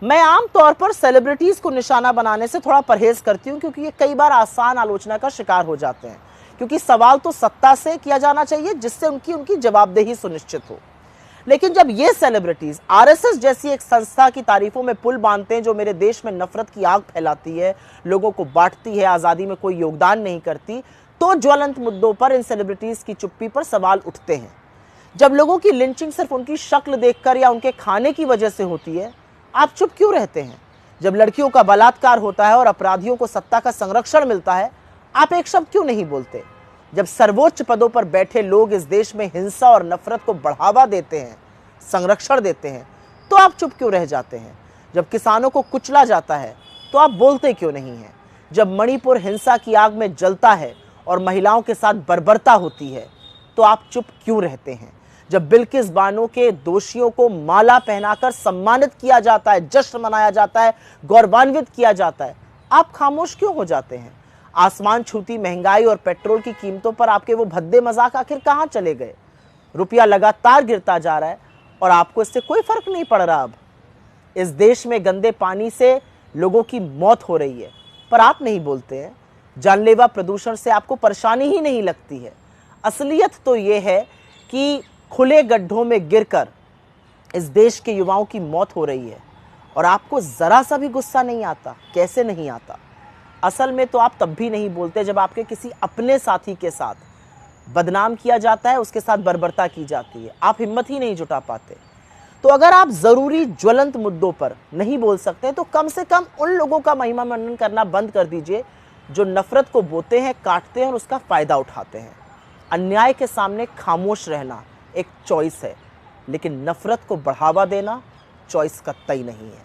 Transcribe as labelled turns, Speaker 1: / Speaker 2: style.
Speaker 1: मैं आम तौर पर सेलिब्रिटीज को निशाना बनाने से थोड़ा परहेज करती हूं, क्योंकि ये कई बार आसान आलोचना का शिकार हो जाते हैं। क्योंकि सवाल तो सत्ता से किया जाना चाहिए, जिससे उनकी जवाबदेही सुनिश्चित हो। लेकिन जब ये सेलिब्रिटीज आरएसएस जैसी एक संस्था की तारीफों में पुल बांधते हैं, जो मेरे देश में नफरत की आग फैलाती है, लोगों को बांटती है, आजादी में कोई योगदान नहीं करती, तो ज्वलंत मुद्दों पर इन सेलिब्रिटीज की चुप्पी पर सवाल उठते हैं। जब लोगों की लिंचिंग सिर्फ उनकी शक्ल देखकर या उनके खाने की वजह से होती है, आप चुप क्यों रहते हैं? जब लड़कियों का बलात्कार होता है और अपराधियों को सत्ता का संरक्षण मिलता है, आप एक शब्द क्यों नहीं बोलते? जब सर्वोच्च पदों पर बैठे लोग इस देश में हिंसा और नफरत को बढ़ावा देते हैं, संरक्षण देते हैं, तो आप चुप क्यों रह जाते हैं? जब किसानों को कुचला जाता है, तो आप बोलते क्यों नहीं हैं? जब मणिपुर हिंसा की आग में जलता है और महिलाओं के साथ बर्बरता होती है, तो आप चुप क्यों रहते हैं? जब बिल्किस बानो के दोषियों को माला पहनाकर सम्मानित किया जाता है, जश्न मनाया जाता है, गौरवान्वित किया जाता है, आप खामोश क्यों हो जाते हैं? आसमान छूती महंगाई और पेट्रोल की कीमतों पर आपके वो भद्दे मजाक आखिर कहां चले गए? रुपया लगातार गिरता जा रहा है और आपको इससे कोई फर्क नहीं पड़ रहा। अब इस देश में गंदे पानी से लोगों की मौत हो रही है, पर आप नहीं बोलते हैं। जानलेवा प्रदूषण से आपको परेशानी ही नहीं लगती है। असलियत तो ये है कि खुले गड्ढों में गिरकर इस देश के युवाओं की मौत हो रही है और आपको जरा सा भी गुस्सा नहीं आता। कैसे नहीं आता? असल में तो आप तब भी नहीं बोलते जब आपके किसी अपने साथी के साथ बदनाम किया जाता है, उसके साथ बर्बरता की जाती है। आप हिम्मत ही नहीं जुटा पाते। तो अगर आप जरूरी ज्वलंत मुद्दों पर नहीं बोल सकते, तो कम से कम उन लोगों का महिमा मंडन करना बंद कर दीजिए जो नफरत को बोते हैं, काटते हैं और उसका फायदा उठाते हैं। अन्याय के सामने खामोश रहना एक चॉइस है, लेकिन नफरत को बढ़ावा देना चॉइस कतई नहीं है।